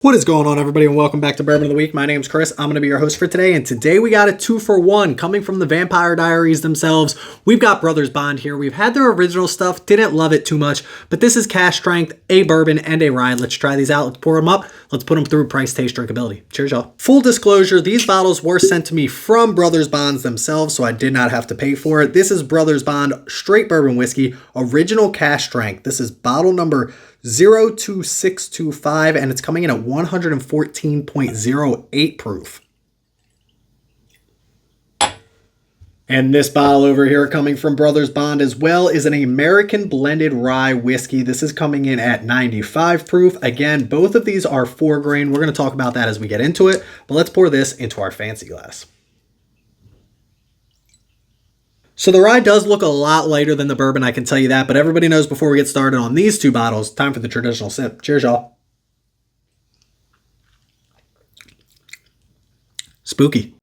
What is going on, everybody, and welcome back to Bourbon of the Week. My name's Chris. I'm going to be your host for today, and today we got a 2-for-1 coming from the Vampire Diaries themselves. We've got Brothers Bond here. We've had their original stuff, didn't love it too much, but this is cask strength, a bourbon, and a rye. Let's try these out. Let's pour them up. Let's put them through price, taste, drinkability. Cheers, y'all. Full disclosure, these bottles were sent to me from Brothers Bonds themselves, so I did not have to pay for it. This is Brothers Bond straight bourbon whiskey, original cask strength. This is bottle number 02625, and it's coming in at 114.08 proof. And this bottle over here, coming from Brothers Bond as well, is an American blended rye whiskey. This is coming in at 95 proof. Again, both of these are 4 grain. We're going to talk about that as we get into it, but let's pour this into our fancy glass. So the rye does look a lot lighter than the bourbon, I can tell you that, but everybody knows before we get started on these two bottles, time for the traditional sip. Cheers, y'all. Spooky.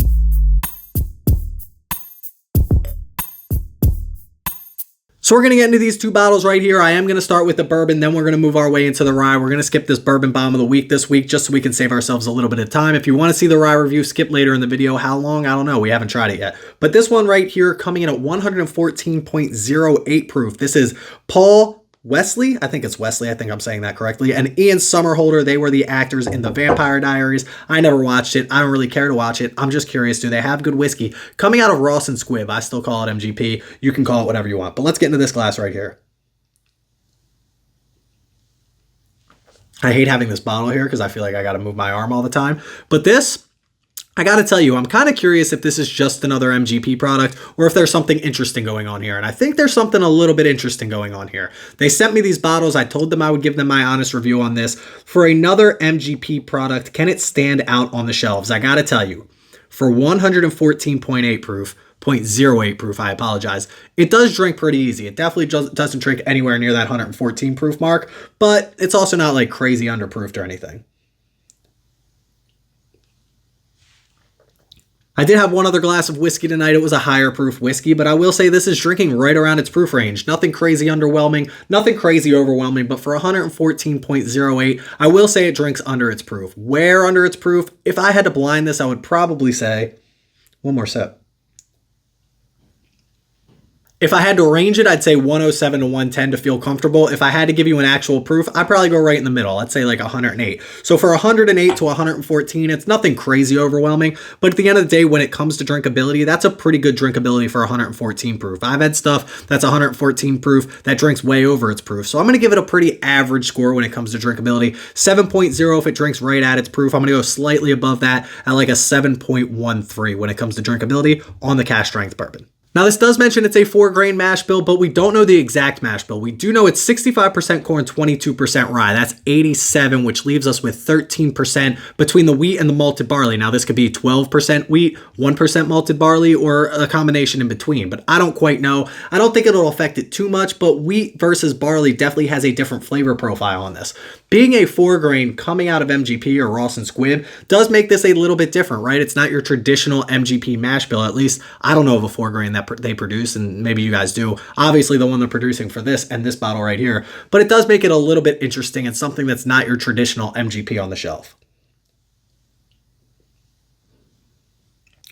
So we're going to get into these two bottles right here. I am going to start with the bourbon, then we're going to move our way into the rye. We're going to skip this bourbon bomb of the week this week just so we can save ourselves a little bit of time. If you want to see the rye review, skip later in the video. How long? I don't know. We haven't tried it yet. But this one right here coming in at 114.08 proof. This is Paul Wesley, I think it's Wesley, I think I'm saying that correctly, and Ian Somerhalder. They were the actors in the Vampire Diaries. I never watched it. I don't really care to watch it. I'm just curious, do they have good whiskey? Coming out of Ross and Squibb. I still call it MGP. You can call it whatever you want, but let's get into this glass right here. I hate having this bottle here because I feel like I got to move my arm all the time, but this, I gotta tell you, I'm kind of curious if this is just another MGP product or if there's something interesting going on here. And I think there's something a little bit interesting going on here. They sent me these bottles. I told them I would give them my honest review on this. For another MGP product, can it stand out on the shelves? I gotta tell you, for 114.8 proof, 0.08 proof, I apologize, it does drink pretty easy. It definitely doesn't drink anywhere near that 114 proof mark, but it's also not like crazy underproofed or anything. I did have one other glass of whiskey tonight. It was a higher proof whiskey, but I will say this is drinking right around its proof range. Nothing crazy underwhelming, nothing crazy overwhelming, but for 114.08, I will say it drinks under its proof. Where under its proof? If I had to blind this, I would probably say, one more sip. If I had to arrange it, I'd say 107 to 110 to feel comfortable. If I had to give you an actual proof, I'd probably go right in the middle. I'd say like 108. So for 108 to 114, it's nothing crazy overwhelming. But at the end of the day, when it comes to drinkability, that's a pretty good drinkability for 114 proof. I've had stuff that's 114 proof that drinks way over its proof. So I'm going to give it a pretty average score when it comes to drinkability. 7.0 if it drinks right at its proof. I'm going to go slightly above that at like a 7.13 when it comes to drinkability on the cask strength bourbon. Now, this does mention it's a 4-grain mash bill, but we don't know the exact mash bill. We do know it's 65% corn, 22% rye. That's 87, which leaves us with 13% between the wheat and the malted barley. Now, this could be 12% wheat, 1% malted barley, or a combination in between, but I don't quite know. I don't think it'll affect it too much, but wheat versus barley definitely has a different flavor profile on this. Being a 4-grain coming out of MGP or Ross and Squibb does make this a little bit different, right? It's not your traditional MGP mash bill. At least I don't know of a 4-grain that they produce, and maybe you guys do. Obviously, the one they're producing for this and this bottle right here, but it does make it a little bit interesting and something that's not your traditional MGP on the shelf.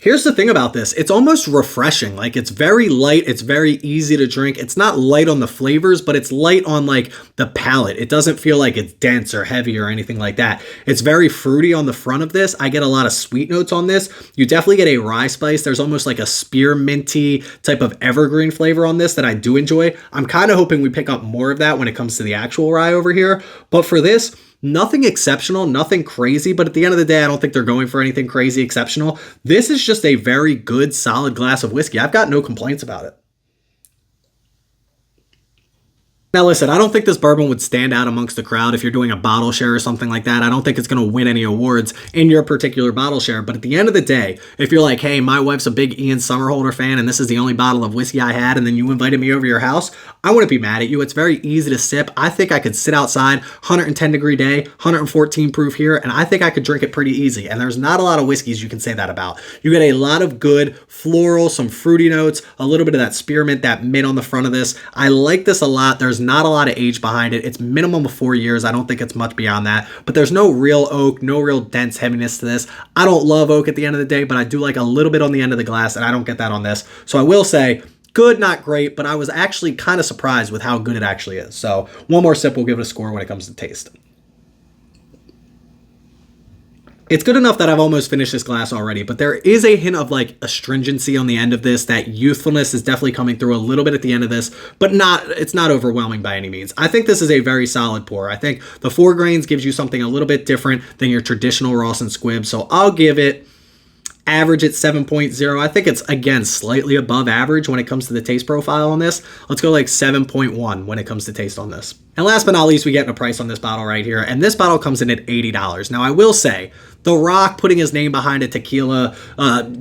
Here's the thing about this. It's almost refreshing. Like, it's very light. It's very easy to drink. It's not light on the flavors, but it's light on like the palate. It doesn't feel like it's dense or heavy or anything like that. It's very fruity on the front of this. I get a lot of sweet notes on this. You definitely get a rye spice. There's almost like a spearminty type of evergreen flavor on this that I do enjoy. I'm kind of hoping we pick up more of that when it comes to the actual rye over here. But for this, nothing exceptional, nothing crazy, but at the end of the day, I don't think they're going for anything crazy exceptional. This is just a very good, solid glass of whiskey. I've got no complaints about it. Now listen, I don't think this bourbon would stand out amongst the crowd if you're doing a bottle share or something like that. I don't think it's going to win any awards in your particular bottle share. But at the end of the day, if you're like, hey, my wife's a big Ian Somerhalder fan and this is the only bottle of whiskey I had, and then you invited me over to your house, I wouldn't be mad at you. It's very easy to sip. I think I could sit outside, 110 degree day, 114 proof here, and I think I could drink it pretty easy. And there's not a lot of whiskeys you can say that about. You get a lot of good floral, some fruity notes, a little bit of that spearmint, that mint on the front of this. I like this a lot. There's not a lot of age behind it. It's minimum of 4 years. I don't think it's much beyond that, but there's no real oak, no real dense heaviness to this. I don't love oak at the end of the day, but I do like a little bit on the end of the glass, and I don't get that on this. So I will say, good, not great, but I was actually kind of surprised with how good it actually is. So one more sip, we'll give it a score when it comes to taste. It's good enough that I've almost finished this glass already, but there is a hint of like astringency on the end of this. That youthfulness is definitely coming through a little bit at the end of this, but it's not overwhelming by any means. I think this is a very solid pour. I think the 4 grains gives you something a little bit different than your traditional Ross and Squibb, so I'll give it average at 7.0. I think it's, again, slightly above average when it comes to the taste profile on this. Let's go like 7.1 when it comes to taste on this. And last but not least, we get a price on this bottle right here, and this bottle comes in at $80. Now, I will say, The Rock putting his name behind a tequila,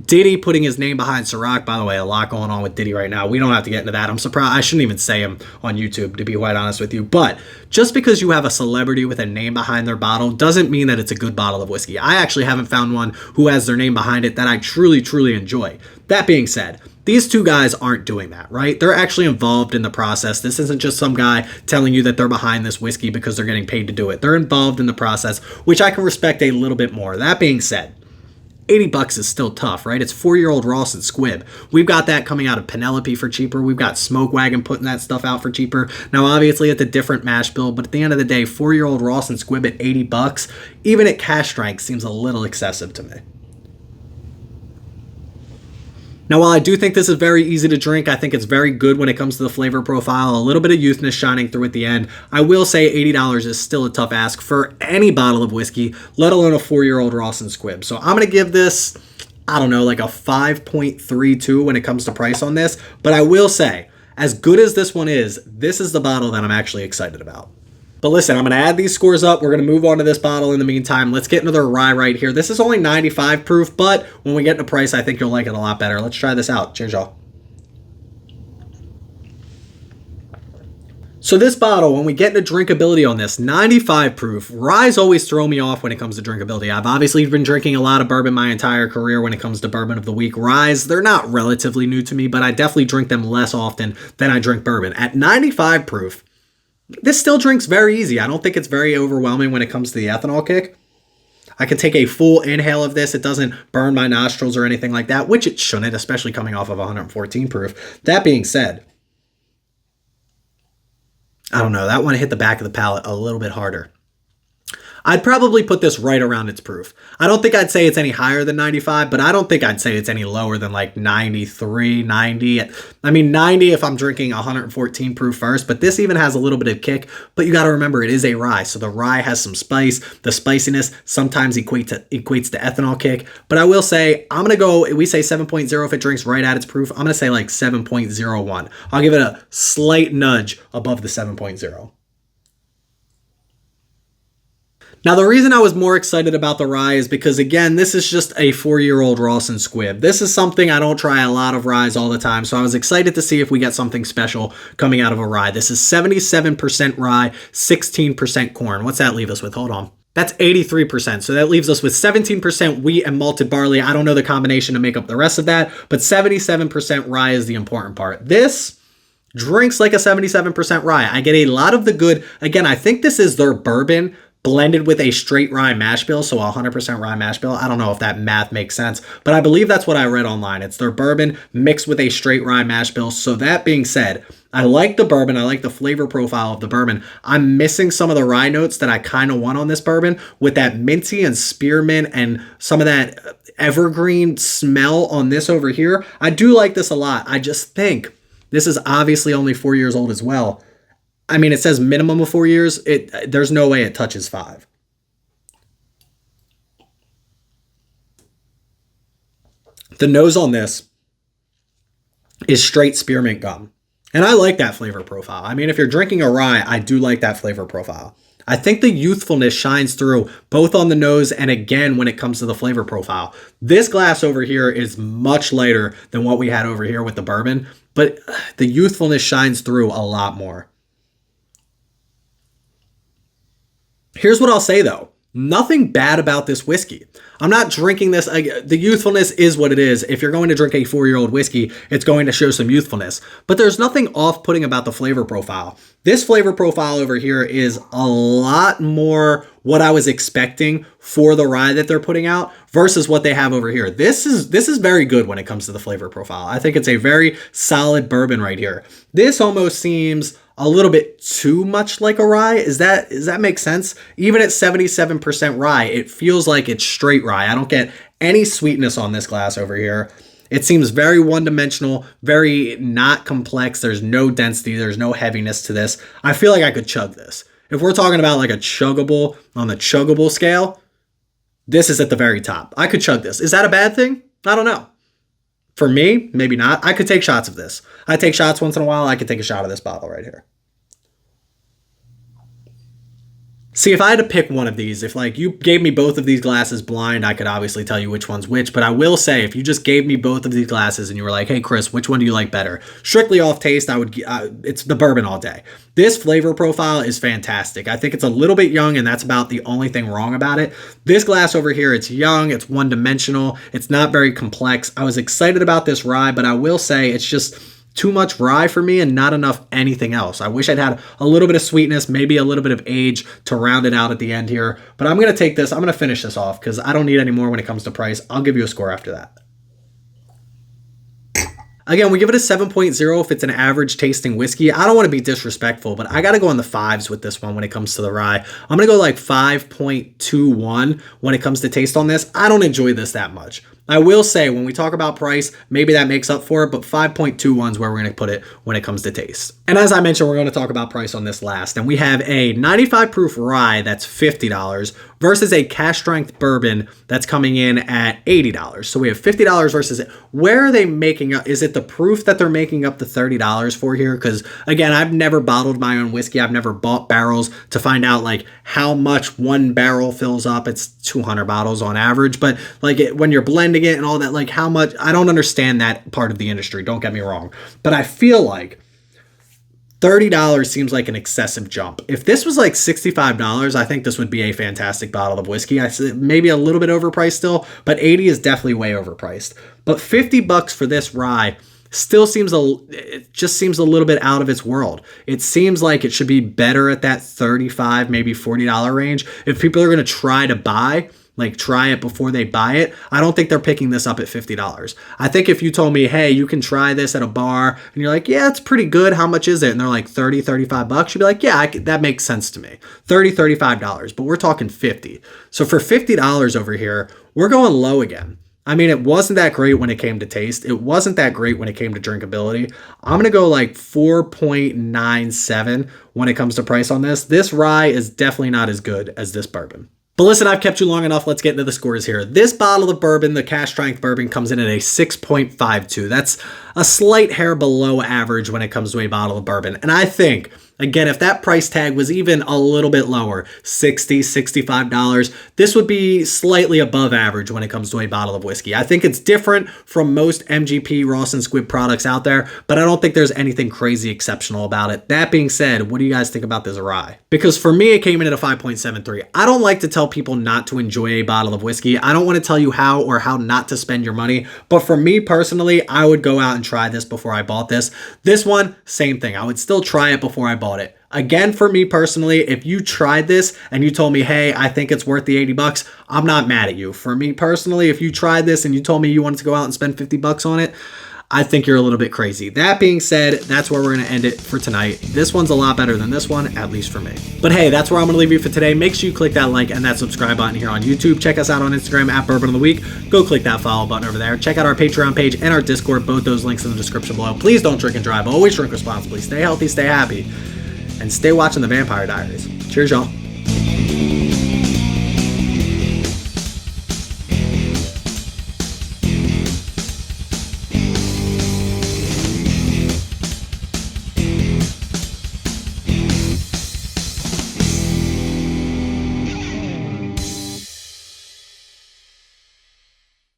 Diddy putting his name behind Ciroc. By the way, a lot going on with Diddy right now. We don't have to get into that. I'm surprised. I shouldn't even say him on YouTube, to be quite honest with you. But just because you have a celebrity with a name behind their bottle doesn't mean that it's a good bottle of whiskey. I actually haven't found one who has their name behind it that I truly, truly enjoy. That being said, these two guys aren't doing that, right? They're actually involved in the process. This isn't just some guy telling you that they're behind this whiskey because they're getting paid to do it. They're involved in the process, which I can respect a little bit more. That being said, $80 is still tough, right? It's 4-year-old Ross and Squibb. We've got that coming out of Penelope for cheaper. We've got Smoke Wagon putting that stuff out for cheaper. Now, obviously, it's a different mash bill, but at the end of the day, 4-year-old Ross and Squibb at $80, even at cash strength, seems a little excessive to me. Now, while I do think this is very easy to drink, I think it's very good when it comes to the flavor profile. A little bit of youthness shining through at the end. I will say $80 is still a tough ask for any bottle of whiskey, let alone a 4-year-old Ross and Squibb. So I'm going to give this, I don't know, like a 5.32 when it comes to price on this. But I will say, as good as this one is, this is the bottle that I'm actually excited about. But listen, I'm going to add these scores up. We're going to move on to this bottle in the meantime. Let's get into the rye right here. This is only 95 proof, but when we get into price, I think you'll like it a lot better. Let's try this out. Cheers, y'all. So this bottle, when we get into drinkability on this, 95 proof, ryes always throw me off when it comes to drinkability. I've obviously been drinking a lot of bourbon my entire career when it comes to bourbon of the week. Ryes, they're not relatively new to me, but I definitely drink them less often than I drink bourbon. At 95 proof, this still drinks very easy. I don't think it's very overwhelming when it comes to the ethanol kick. I can take a full inhale of this. It doesn't burn my nostrils or anything like that, which it shouldn't, especially coming off of 114 proof. That being said, I don't know. That one hit the back of the palate a little bit harder. I'd probably put this right around its proof. I don't think I'd say it's any higher than 95, but I don't think I'd say it's any lower than like 93, 90. I mean, 90 if I'm drinking 114 proof first, but this even has a little bit of kick. But you got to remember, it is a rye, so the rye has some spice. The spiciness sometimes equates to ethanol kick. But I will say, I'm going to go, we say 7.0 if it drinks right at its proof. I'm going to say like 7.01. I'll give it a slight nudge above the 7.0. Now, the reason I was more excited about the rye is because, again, this is just a 4-year-old Ross and Squibb. This is something I don't try a lot of ryes all the time, so I was excited to see if we get something special coming out of a rye. This is 77% rye, 16% corn. What's that leave us with? Hold on. That's 83%, so that leaves us with 17% wheat and malted barley. I don't know the combination to make up the rest of that, but 77% rye is the important part. This drinks like a 77% rye. I get a lot of the good. Again, I think this is their bourbon blended with a straight rye mash bill, so 100% rye mash bill. I don't know if that math makes sense, but I believe that's what I read online. It's their bourbon mixed with a straight rye mash bill. So that being said, I like the bourbon. I like the flavor profile of the bourbon. I'm missing some of the rye notes that I kind of want on this bourbon with that minty and spearmint and some of that evergreen smell on this over here. I do like this a lot. I just think this is obviously only 4 years old as well. I mean, it says minimum of 4 years. There's no way it touches 5. The nose on this is straight spearmint gum. And I like that flavor profile. I mean, if you're drinking a rye, I do like that flavor profile. I think the youthfulness shines through both on the nose and again when it comes to the flavor profile. This glass over here is much lighter than what we had over here with the bourbon, but the youthfulness shines through a lot more. Here's what I'll say though. Nothing bad about this whiskey. I'm not drinking this. The youthfulness is what it is. If you're going to drink a 4-year-old whiskey, it's going to show some youthfulness. But there's nothing off-putting about the flavor profile. This flavor profile over here is a lot more what I was expecting for the rye that they're putting out versus what they have over here. This is very good when it comes to the flavor profile. I think it's a very solid bourbon right here. This almost seems a little bit too much like a rye. Does that make sense? Even at 77% rye, it feels like it's straight rye. I don't get any sweetness on this glass over here. It seems very one-dimensional, very not complex. There's no density. There's no heaviness to this. I feel like I could chug this. If we're talking about like a chuggable, on the chuggable scale, this is at the very top. I could chug this. Is that a bad thing? I don't know. For me, maybe not. I could take shots of this. I take shots once in a while. I could take a shot of this bottle right here. See, if I had to pick one of these, if like you gave me both of these glasses blind, I could obviously tell you which one's which, but I will say if you just gave me both of these glasses and you were like, hey Chris, which one do you like better? Strictly off taste, it's the bourbon all day. This flavor profile is fantastic. I think it's a little bit young and that's about the only thing wrong about it. This glass over here, it's young, it's one-dimensional, it's not very complex. I was excited about this rye, but I will say it's just too much rye for me and not enough anything else. I wish I'd had a little bit of sweetness, maybe a little bit of age to round it out at the end here. But I'm going to take this. I'm going to finish this off because I don't need any more when it comes to price. I'll give you a score after that. Again, we give it a 7.0 if it's an average tasting whiskey. I don't want to be disrespectful, but I got to go on the 5s with this one when it comes to the rye. I'm going to go like 5.21 when it comes to taste on this. I don't enjoy this that much. I will say when we talk about price, maybe that makes up for it, but 5.21 is where we're going to put it when it comes to taste. And as I mentioned, we're going to talk about price on this last. And we have a 95 proof rye that's $50 versus a cask strength bourbon that's coming in at $80. So we have $50 versus it. Where are they making up? Is it the proof that they're making up the $30 for here? Because again, I've never bottled my own whiskey. I've never bought barrels to find out like how much one barrel fills up. It's 200 bottles on average, but like when you're blending it and all that, like how much, I don't understand that part of the industry, don't get me wrong, but I feel like $30 seems like an excessive jump. If this was like $65, I think this would be a fantastic bottle of whiskey. I said maybe a little bit overpriced still, but 80 is definitely way overpriced. But $50 for this rye still seems it just seems a little bit out of its world. It seems like it should be better at that $35, maybe $40 range. If people are going to try to buy, like try it before they buy it, I don't think they're picking this up at $50. I think if you told me, hey, you can try this at a bar and you're like, yeah, it's pretty good. How much is it? And they're like $30, $35. You'd be like, yeah, that makes sense to me. $30, $35, but we're talking $50. So for $50 over here, we're going low again. I mean, it wasn't that great when it came to taste. It wasn't that great when it came to drinkability. I'm going to go like 4.97 when it comes to price on this. This rye is definitely not as good as this bourbon. But listen, I've kept you long enough. Let's get into the scores here. This bottle of bourbon, the cask strength bourbon, comes in at a 6.52. That's a slight hair below average when it comes to a bottle of bourbon. And I think, again, if that price tag was even a little bit lower, $60, $65, this would be slightly above average when it comes to a bottle of whiskey. I think it's different from most MGP, Ross & Squibb products out there, but I don't think there's anything crazy exceptional about it. That being said, what do you guys think about this rye? Because for me, it came in at a 5.73. I don't like to tell people not to enjoy a bottle of whiskey. I don't want to tell you how or how not to spend your money, but for me personally, I would go out and try this before I bought this. This one, same thing. I would still try it before I bought it. Again, for me personally, if you tried this and you told me, hey, I think it's worth the $80, I'm not mad at you. For me personally, if you tried this and you told me you wanted to go out and spend $50 on it, I think you're a little bit crazy. That being said, that's where we're going to end it for tonight. This one's a lot better than this one, at least for me. But hey, that's where I'm going to leave you for today. Make sure you click that like and that subscribe button here on YouTube. Check us out on Instagram at Bourbon of the Week. Go click that follow button over there. Check out our Patreon page and our Discord. Both those links in the description below. Please don't drink and drive. Always drink responsibly. Stay healthy, stay happy, and stay watching the Vampire Diaries. Cheers, y'all.